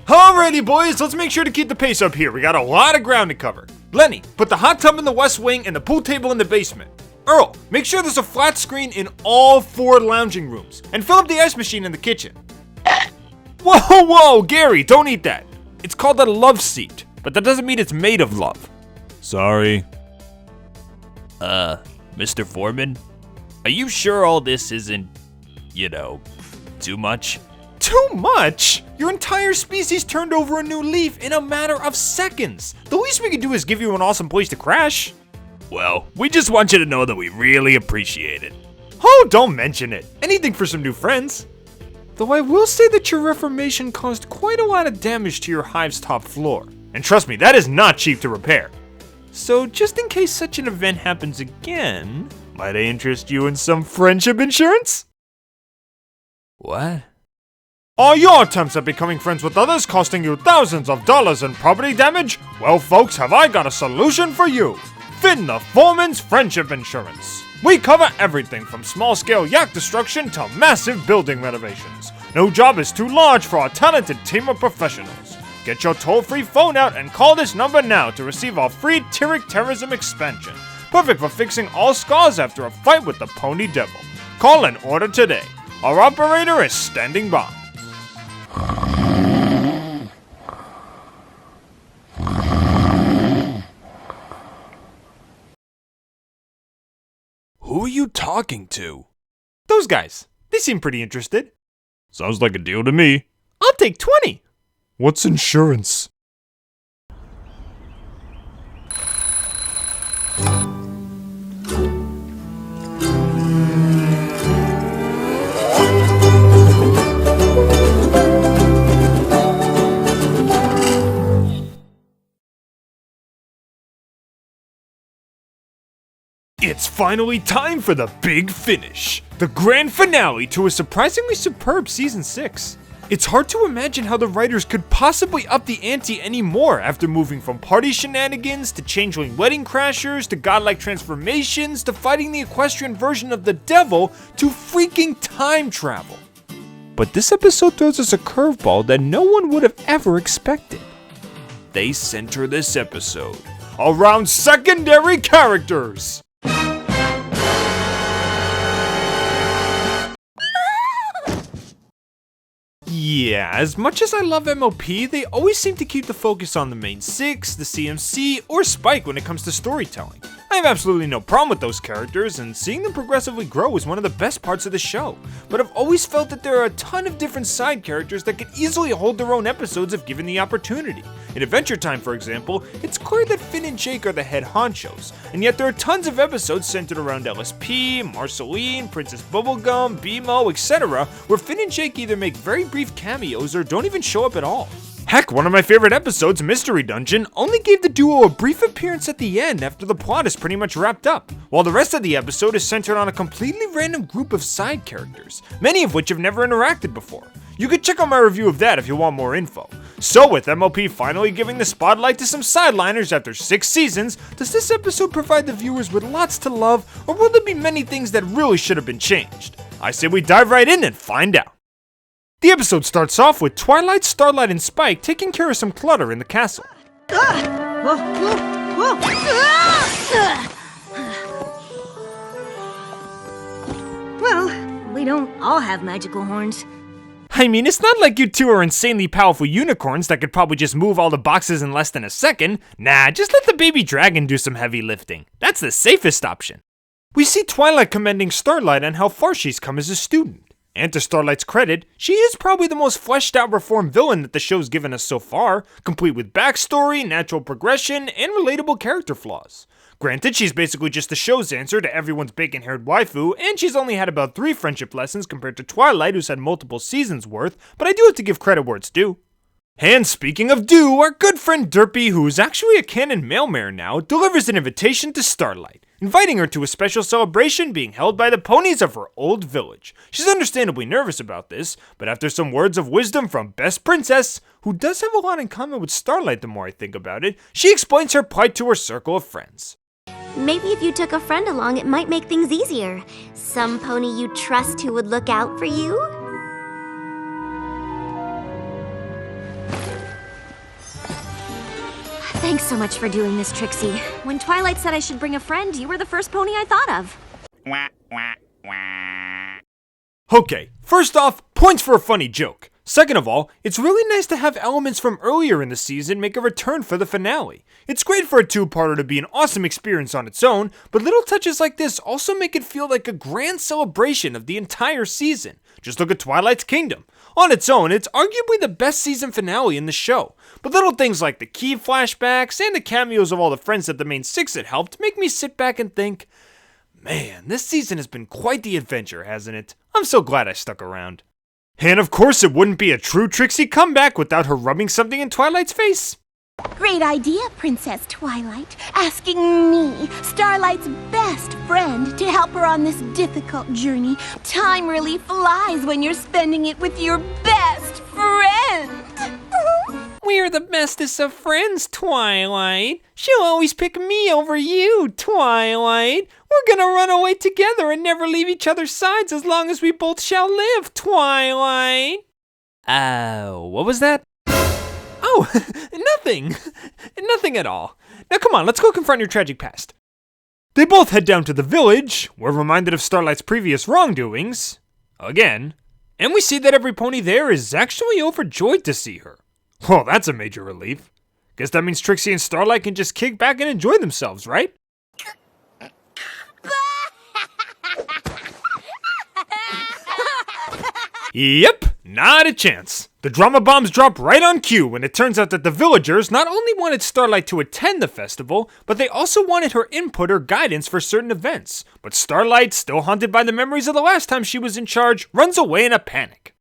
Alrighty boys, let's make sure to keep the pace up here. We got a lot of ground to cover. Lenny, put the hot tub in the west wing and the pool table in the basement. Earl, make sure there's a flat screen in all 4 lounging rooms. And fill up the ice machine in the kitchen. Whoa, Gary, don't eat that. It's called a love seat, but that doesn't mean it's made of love. Sorry. Mr. Foreman, are you sure all this isn't, too much? Too much? Your entire species turned over a new leaf in a matter of seconds. The least we could do is give you an awesome place to crash. Well, we just want you to know that we really appreciate it. Oh, don't mention it. Anything for some new friends. Though I will say that your reformation caused quite a lot of damage to your hive's top floor. And trust me, that is not cheap to repair. So just in case such an event happens again, might I interest you in some friendship insurance? What? Are your attempts at becoming friends with others costing you thousands of dollars in property damage? Well folks, have I got a solution for you. Finn the Foreman's Friendship Insurance. We cover everything from small-scale yak destruction to massive building renovations. No job is too large for our talented team of professionals. Get your toll-free phone out and call this number now to receive our free Tyrrhic Terrorism expansion. Perfect for fixing all scars after a fight with the Pony Devil. Call and order today. Our operator is standing by. Who are you talking to? Those guys. They seem pretty interested. Sounds like a deal to me. I'll take 20. What's insurance? It's finally time for the big finish. The grand finale to a surprisingly superb Season 6. It's hard to imagine how the writers could possibly up the ante anymore after moving from party shenanigans to changeling wedding crashers to godlike transformations to fighting the equestrian version of the devil to freaking time travel. But this episode throws us a curveball that no one would have ever expected. They center this episode around secondary characters. Yeah, as much as I love MOP, they always seem to keep the focus on the main 6, the CMC, or Spike when it comes to storytelling. I have absolutely no problem with those characters, and seeing them progressively grow is one of the best parts of the show. But I've always felt that there are a ton of different side characters that could easily hold their own episodes if given the opportunity. In Adventure Time, for example, it's clear that Finn and Jake are the head honchos, and yet there are tons of episodes centered around LSP, Marceline, Princess Bubblegum, BMO, etc., where Finn and Jake either make very brief cameos or don't even show up at all. Heck, one of my favorite episodes, Mystery Dungeon, only gave the duo a brief appearance at the end after the plot is pretty much wrapped up, while the rest of the episode is centered on a completely random group of side characters, many of which have never interacted before. You could check out my review of that if you want more info. So with MOP finally giving the spotlight to some sideliners after 6 seasons, does this episode provide the viewers with lots to love, or will there be many things that really should have been changed? I say we dive right in and find out. The episode starts off with Twilight, Starlight, and Spike taking care of some clutter in the castle. Well, we don't all have magical horns. I mean, it's not like you two are insanely powerful unicorns that could probably just move all the boxes in less than a second. Nah, just let the baby dragon do some heavy lifting. That's the safest option. We see Twilight commending Starlight on how far she's come as a student. And to Starlight's credit, she is probably the most fleshed out reformed villain that the show's given us so far, complete with backstory, natural progression, and relatable character flaws. Granted, she's basically just the show's answer to everyone's bacon-haired waifu, and she's only had about 3 friendship lessons compared to Twilight, who's had multiple seasons worth, but I do have to give credit where it's due. And speaking of due, our good friend Derpy, who's actually a canon mailmare now, delivers an invitation to Starlight, inviting her to a special celebration being held by the ponies of her old village. She's understandably nervous about this, but after some words of wisdom from Best Princess, who does have a lot in common with Starlight the more I think about it, she explains her plight to her circle of friends. Maybe if you took a friend along, it might make things easier. Some pony you trust who would look out for you? Thanks so much for doing this, Trixie. When Twilight said I should bring a friend, you were the first pony I thought of. Okay, first off, points for a funny joke. Second of all, it's really nice to have elements from earlier in the season make a return for the finale. It's great for a two-parter to be an awesome experience on its own, but little touches like this also make it feel like a grand celebration of the entire season. Just look at Twilight's Kingdom. On its own, it's arguably the best season finale in the show, but little things like the key flashbacks and the cameos of all the friends that the main six had helped make me sit back and think, man, this season has been quite the adventure, hasn't it? I'm so glad I stuck around. And of course it wouldn't be a true Trixie comeback without her rubbing something in Twilight's face. Great idea, Princess Twilight. Asking me, Starlight's best friend, to help her on this difficult journey. Time really flies when you're spending it with your best friend. We're the bestest of friends, Twilight. She'll always pick me over you, Twilight. We're gonna run away together and never leave each other's sides as long as we both shall live, Twilight. What was that? Oh, nothing. Nothing at all. Now come on, let's go confront your tragic past. They both head down to the village. We're reminded of Starlight's previous wrongdoings. Again. And we see that every pony there is actually overjoyed to see her. Well, that's a major relief. Guess that means Trixie and Starlight can just kick back and enjoy themselves, right? Yep, not a chance. The drama bombs drop right on cue when it turns out that the villagers not only wanted Starlight to attend the festival, but they also wanted her input or guidance for certain events. But Starlight, still haunted by the memories of the last time she was in charge, runs away in a panic.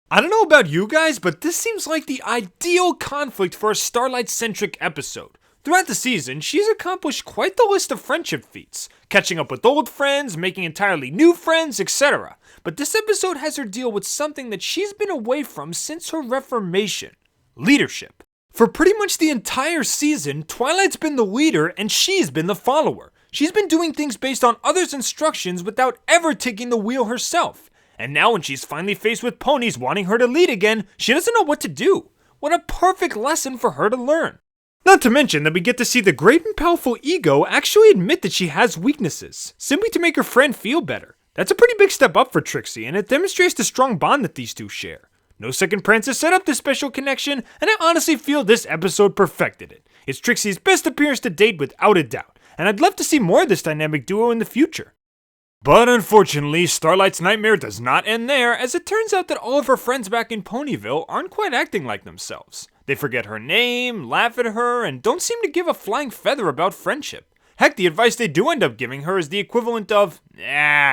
I don't know about you guys, but this seems like the ideal conflict for a Starlight-centric episode. Throughout the season, she's accomplished quite the list of friendship feats, catching up with old friends, making entirely new friends, etc. But this episode has her deal with something that she's been away from since her reformation: leadership. For pretty much the entire season, Twilight's been the leader and she's been the follower. She's been doing things based on others' instructions without ever taking the wheel herself. And now when she's finally faced with ponies wanting her to lead again, she doesn't know what to do. What a perfect lesson for her to learn. Not to mention that we get to see the great and powerful Ego actually admit that she has weaknesses, simply to make her friend feel better. That's a pretty big step up for Trixie, and it demonstrates the strong bond that these two share. No Second Prancer set up this special connection, and I honestly feel this episode perfected it. It's Trixie's best appearance to date without a doubt, and I'd love to see more of this dynamic duo in the future. But unfortunately, Starlight's nightmare does not end there, as it turns out that all of her friends back in Ponyville aren't quite acting like themselves. They forget her name, laugh at her, and don't seem to give a flying feather about friendship. Heck, the advice they do end up giving her is the equivalent of,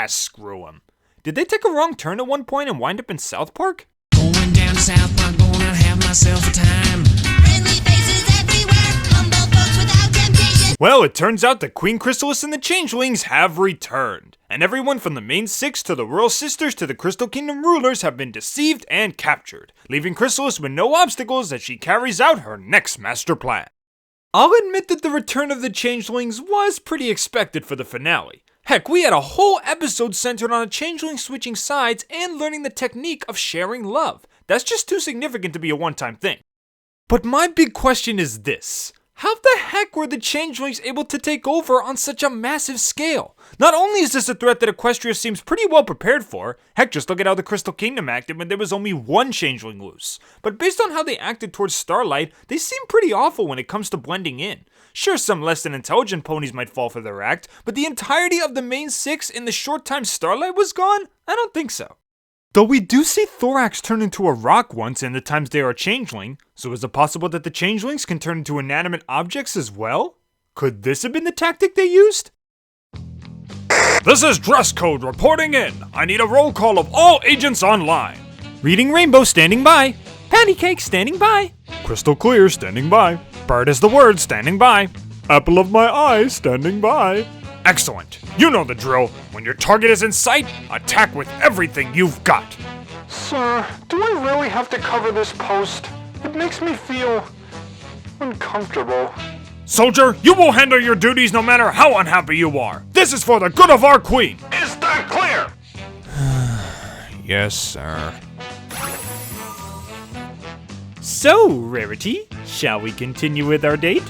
screw 'em. Did they take a wrong turn at one point and wind up in South Park? Going down to South Park, gonna have myself a time. Friendly faces everywhere, humble folks without temptation. Well, it turns out that Queen Chrysalis and the Changelings have returned, and everyone from the main six to the Royal Sisters to the Crystal Kingdom rulers have been deceived and captured, leaving Chrysalis with no obstacles as she carries out her next master plan. I'll admit that the return of the Changelings was pretty expected for the finale. Heck, we had a whole episode centered on a Changeling switching sides and learning the technique of sharing love. That's just too significant to be a one-time thing. But my big question is this: how the heck were the Changelings able to take over on such a massive scale? Not only is this a threat that Equestria seems pretty well prepared for, heck, just look at how the Crystal Kingdom acted when there was only one Changeling loose. But based on how they acted towards Starlight, they seem pretty awful when it comes to blending in. Sure, some less than intelligent ponies might fall for their act, but the entirety of the main six in the short time Starlight was gone? I don't think so. Though we do see Thorax turn into a rock once in the times they are a changeling, so is it possible that the changelings can turn into inanimate objects as well? Could this have been the tactic they used? This is Dress Code reporting in. I need a roll call of all agents online. Reading Rainbow standing by. Patty Cake standing by. Crystal Clear standing by. Bird is the word standing by. Apple of my eye standing by. Excellent. You know the drill. When your target is in sight, attack with everything you've got. Sir, do I really have to cover this post? It makes me feel uncomfortable. Soldier, you will handle your duties no matter how unhappy you are. This is for the good of our queen. Is that clear? Yes, sir. So, Rarity, shall we continue with our date?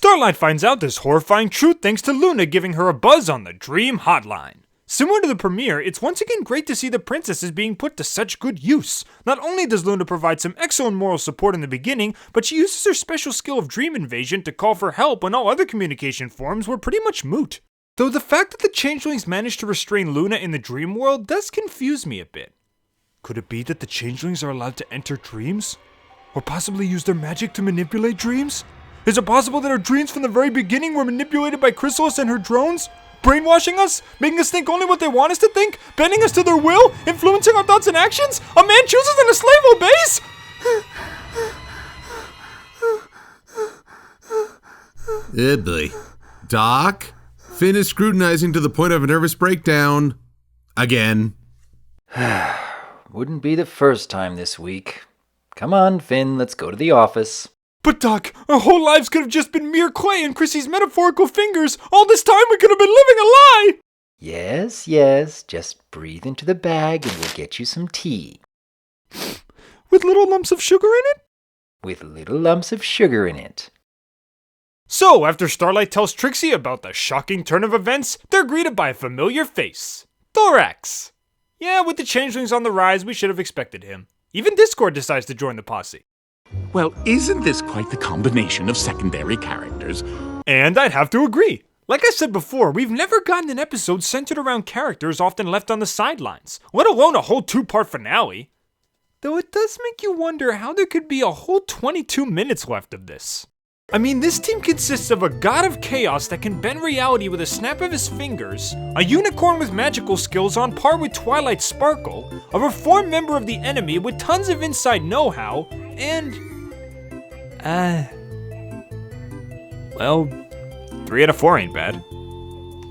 Starlight finds out this horrifying truth thanks to Luna giving her a buzz on the Dream Hotline. Similar to the premiere, it's once again great to see the princesses being put to such good use. Not only does Luna provide some excellent moral support in the beginning, but she uses her special skill of dream invasion to call for help when all other communication forms were pretty much moot. Though the fact that the Changelings managed to restrain Luna in the dream world does confuse me a bit. Could it be that the Changelings are allowed to enter dreams? Or possibly use their magic to manipulate dreams? Is it possible that our dreams from the very beginning were manipulated by Chrysalis and her drones? Brainwashing us? Making us think only what they want us to think? Bending us to their will? Influencing our thoughts and actions? A man chooses and a slave obeys? Boy. Doc? Finn is scrutinizing to the point of a nervous breakdown. Again. Wouldn't be the first time this week. Come on, Finn, let's go to the office. But Doc, our whole lives could have just been mere clay in Chrissy's metaphorical fingers. All this time we could have been living a lie! Yes, just breathe into the bag and we'll get you some tea. With little lumps of sugar in it? With little lumps of sugar in it. So, after Starlight tells Trixie about the shocking turn of events, they're greeted by a familiar face. Thorax! Yeah, with the Changelings on the rise, we should have expected him. Even Discord decides to join the posse. Well, isn't this quite the combination of secondary characters? And I'd have to agree. Like I said before, we've never gotten an episode centered around characters often left on the sidelines, let alone a whole 2-part finale. Though it does make you wonder how there could be a whole 22 minutes left of this. I mean, this team consists of a god of chaos that can bend reality with a snap of his fingers, a unicorn with magical skills on par with Twilight's Sparkle, a reformed member of the enemy with tons of inside know-how, and... well, 3 out of 4 ain't bad.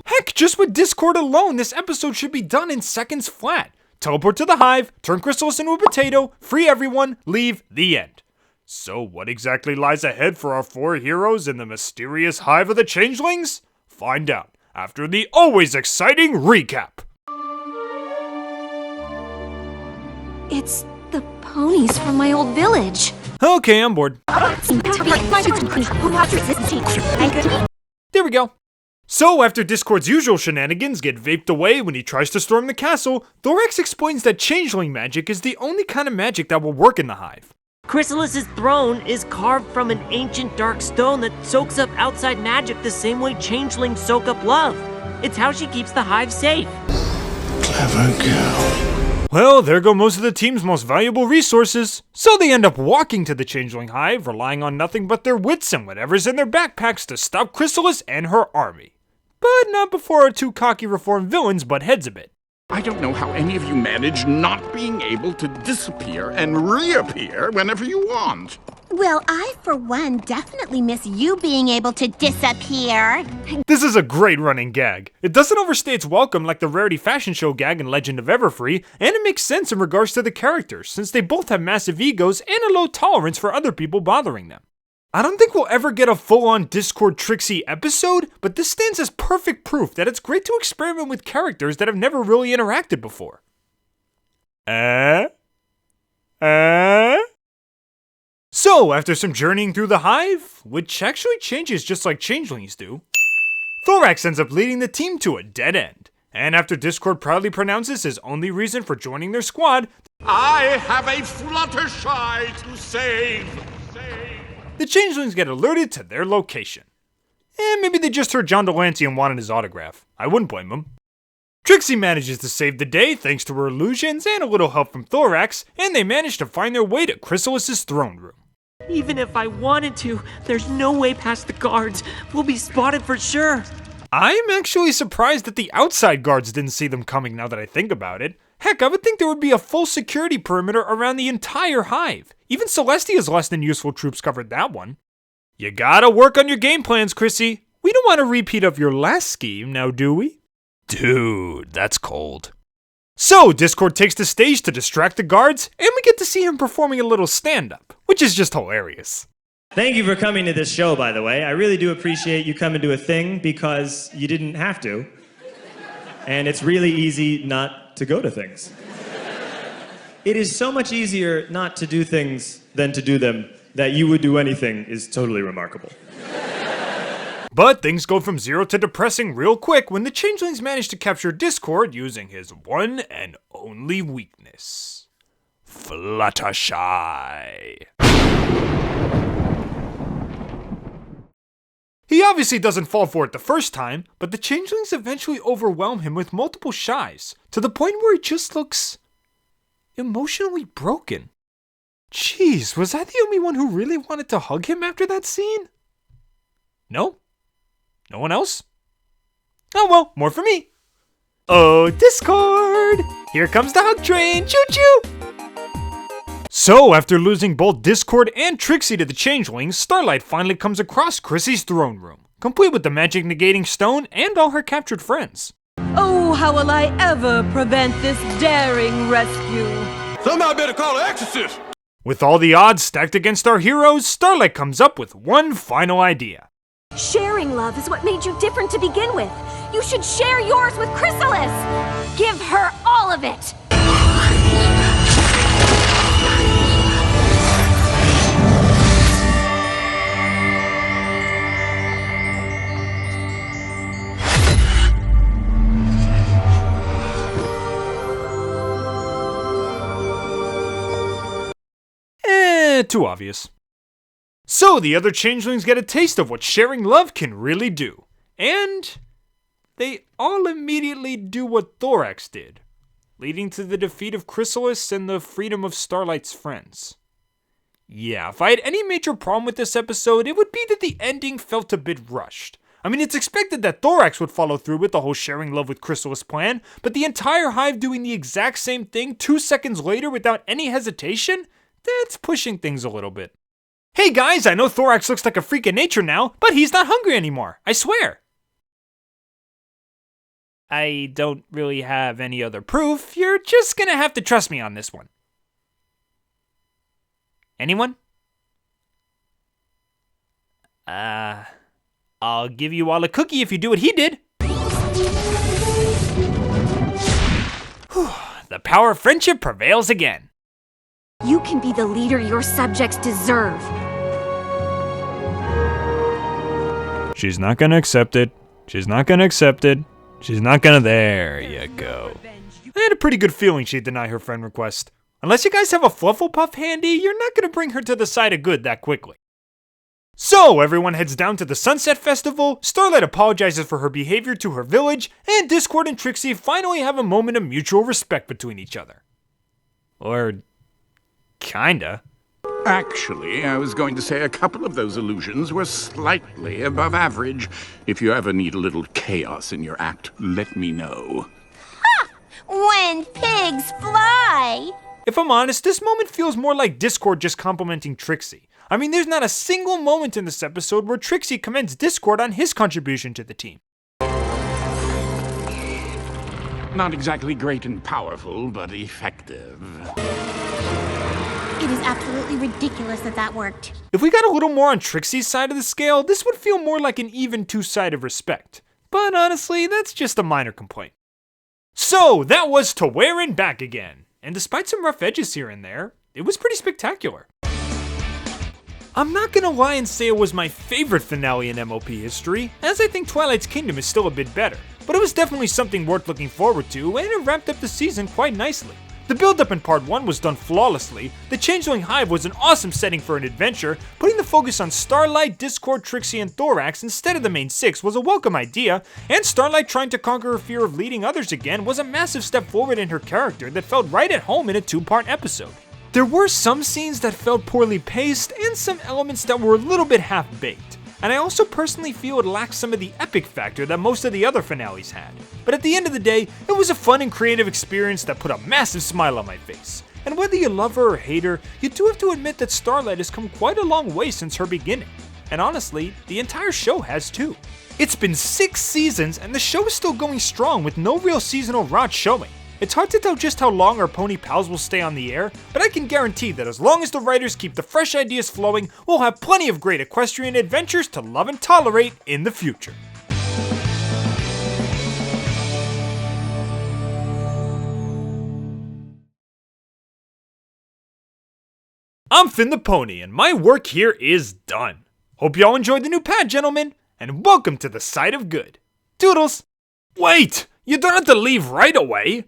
Heck, just with Discord alone, this episode should be done in seconds flat. Teleport to the hive, turn Chrysalis into a potato, free everyone, leave, the end. So what exactly lies ahead for our 4 heroes in the mysterious hive of the Changelings? Find out after the always exciting recap. It's the ponies from my old village. Okay, I'm bored. There we go. So, after Discord's usual shenanigans get vaped away when he tries to storm the castle, Thorax explains that changeling magic is the only kind of magic that will work in the hive. Chrysalis's throne is carved from an ancient dark stone that soaks up outside magic the same way changelings soak up love. It's how she keeps the hive safe. Clever girl. Well, there go most of the team's most valuable resources. So they end up walking to the changeling hive, relying on nothing but their wits and whatever's in their backpacks to stop Chrysalis and her army. But not before our 2 cocky reformed villains butt heads a bit. I don't know how any of you manage not being able to disappear and reappear whenever you want. Well, I, for one, definitely miss you being able to disappear. This is a great running gag. It doesn't overstay its welcome like the Rarity Fashion Show gag in Legend of Everfree, and it makes sense in regards to the characters, since they both have massive egos and a low tolerance for other people bothering them. I don't think we'll ever get a full-on Discord Trixie episode, but this stands as perfect proof that it's great to experiment with characters that have never really interacted before. So, after some journeying through the hive, which actually changes just like changelings do, Thorax ends up leading the team to a dead end. And after Discord proudly pronounces his only reason for joining their squad, I have a Fluttershy to save. the changelings get alerted to their location. And maybe they just heard John Delancey and wanted his autograph. I wouldn't blame them. Trixie manages to save the day thanks to her illusions and a little help from Thorax, and they manage to find their way to Chrysalis's throne room. Even if I wanted to, there's no way past the guards. We'll be spotted for sure. I'm actually surprised that the outside guards didn't see them coming now that I think about it. Heck, I would think there would be a full security perimeter around the entire hive. Even Celestia's less than useful troops covered that one. You gotta work on your game plans, Chrissy. We don't want a repeat of your last scheme, now do we? Dude, that's cold. So, Discord takes the stage to distract the guards, and we get to see him performing a little stand-up, which is just hilarious. Thank you for coming to this show, by the way. I really do appreciate you coming to a thing because you didn't have to. And it's really easy not to go to things. It is so much easier not to do things than to do them that you would do anything is totally remarkable. But things go from 0 to depressing real quick when the Changelings manage to capture Discord using his one and only weakness. Fluttershy. He obviously doesn't fall for it the first time, but the Changelings eventually overwhelm him with multiple shies, to the point where he just looks emotionally broken. Jeez, was I the only one who really wanted to hug him after that scene? No? No one else? Oh well, more for me. Oh, Discord! Here comes the hug train, choo-choo! So, after losing both Discord and Trixie to the Changelings, Starlight finally comes across Chrissy's throne room, complete with the magic negating stone and all her captured friends. Oh, how will I ever prevent this daring rescue? Somebody better call an exorcist! With all the odds stacked against our heroes, Starlight comes up with one final idea. Sharing love is what made you different to begin with. You should share yours with Chrysalis. Give her all of it. Too obvious. So the other Changelings get a taste of what sharing love can really do. And they all immediately do what Thorax did, leading to the defeat of Chrysalis and the freedom of Starlight's friends. Yeah, if I had any major problem with this episode, it would be that the ending felt a bit rushed. I mean, it's expected that Thorax would follow through with the whole sharing love with Chrysalis plan, but the entire hive doing the exact same thing 2 seconds later without any hesitation? That's pushing things a little bit. Hey guys, I know Thorax looks like a freak of nature now, but he's not hungry anymore, I swear. I don't really have any other proof. You're just gonna have to trust me on this one. Anyone? I'll give you all a cookie if you do what he did. Whew, the power of friendship prevails again. You can be the leader your subjects deserve. She's not gonna accept it. She's not gonna accept it. She's not gonna. There you go. I had a pretty good feeling she'd deny her friend request. Unless you guys have a Flufflepuff handy, you're not gonna bring her to the side of good that quickly. So, everyone heads down to the Sunset Festival, Starlight apologizes for her behavior to her village, and Discord and Trixie finally have a moment of mutual respect between each other. Or kinda. Actually, I was going to say a couple of those illusions were slightly above average. If you ever need a little chaos in your act, let me know. Ha! When pigs fly! If I'm honest, this moment feels more like Discord just complimenting Trixie. I mean, there's not a single moment in this episode where Trixie commends Discord on his contribution to the team. Not exactly great and powerful, but effective. It is absolutely ridiculous that worked. If we got a little more on Trixie's side of the scale, this would feel more like an even two-sided respect. But honestly, that's just a minor complaint. So, that was To Where and Back Again. And despite some rough edges here and there, it was pretty spectacular. I'm not gonna lie and say it was my favorite finale in MOP history, as I think Twilight's Kingdom is still a bit better. But it was definitely something worth looking forward to, and it wrapped up the season quite nicely. The build-up in Part 1 was done flawlessly, the Changeling Hive was an awesome setting for an adventure, putting the focus on Starlight, Discord, Trixie, and Thorax instead of the main six was a welcome idea, and Starlight trying to conquer her fear of leading others again was a massive step forward in her character that felt right at home in a 2-part episode. There were some scenes that felt poorly paced, and some elements that were a little bit half-baked. And I also personally feel it lacks some of the epic factor that most of the other finales had. But at the end of the day, it was a fun and creative experience that put a massive smile on my face. And whether you love her or hate her, you do have to admit that Starlight has come quite a long way since her beginning. And honestly, the entire show has too. It's been 6 seasons and the show is still going strong with no real seasonal rot showing. It's hard to tell just how long our pony pals will stay on the air, but I can guarantee that as long as the writers keep the fresh ideas flowing, we'll have plenty of great equestrian adventures to love and tolerate in the future. I'm Finn the Pony, and my work here is done. Hope y'all enjoyed the new pad, gentlemen, and welcome to the side of good. Toodles! Wait! You don't have to leave right away!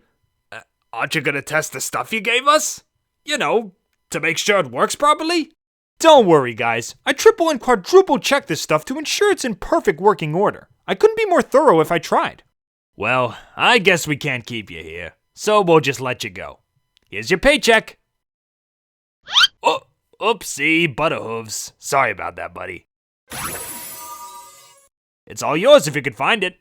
Aren't you gonna test the stuff you gave us? You know, to make sure it works properly? Don't worry, guys. I triple and quadruple check this stuff to ensure it's in perfect working order. I couldn't be more thorough if I tried. Well, I guess we can't keep you here, so we'll just let you go. Here's your paycheck. Oh, oopsie, butterhooves. Sorry about that, buddy. It's all yours if you can find it.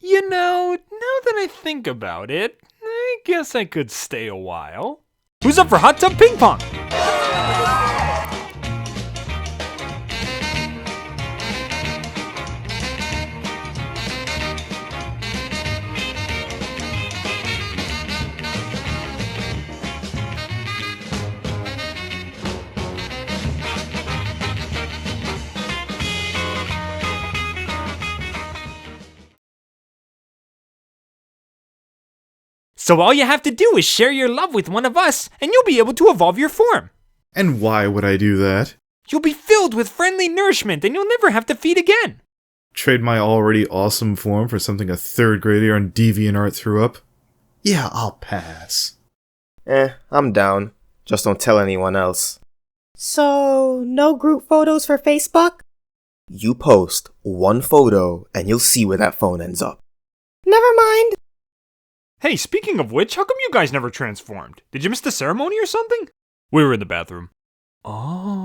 You know, now that I think about it, I guess I could stay a while. Who's up for hot tub ping pong? So all you have to do is share your love with one of us, and you'll be able to evolve your form. And why would I do that? You'll be filled with friendly nourishment, and you'll never have to feed again. Trade my already awesome form for something a third grader on DeviantArt threw up? Yeah, I'll pass. I'm down. Just don't tell anyone else. So, no group photos for Facebook? You post one photo, and you'll see where that phone ends up. Never mind. Hey, speaking of which, how come you guys never transformed? Did you miss the ceremony or something? We were in the bathroom. Oh.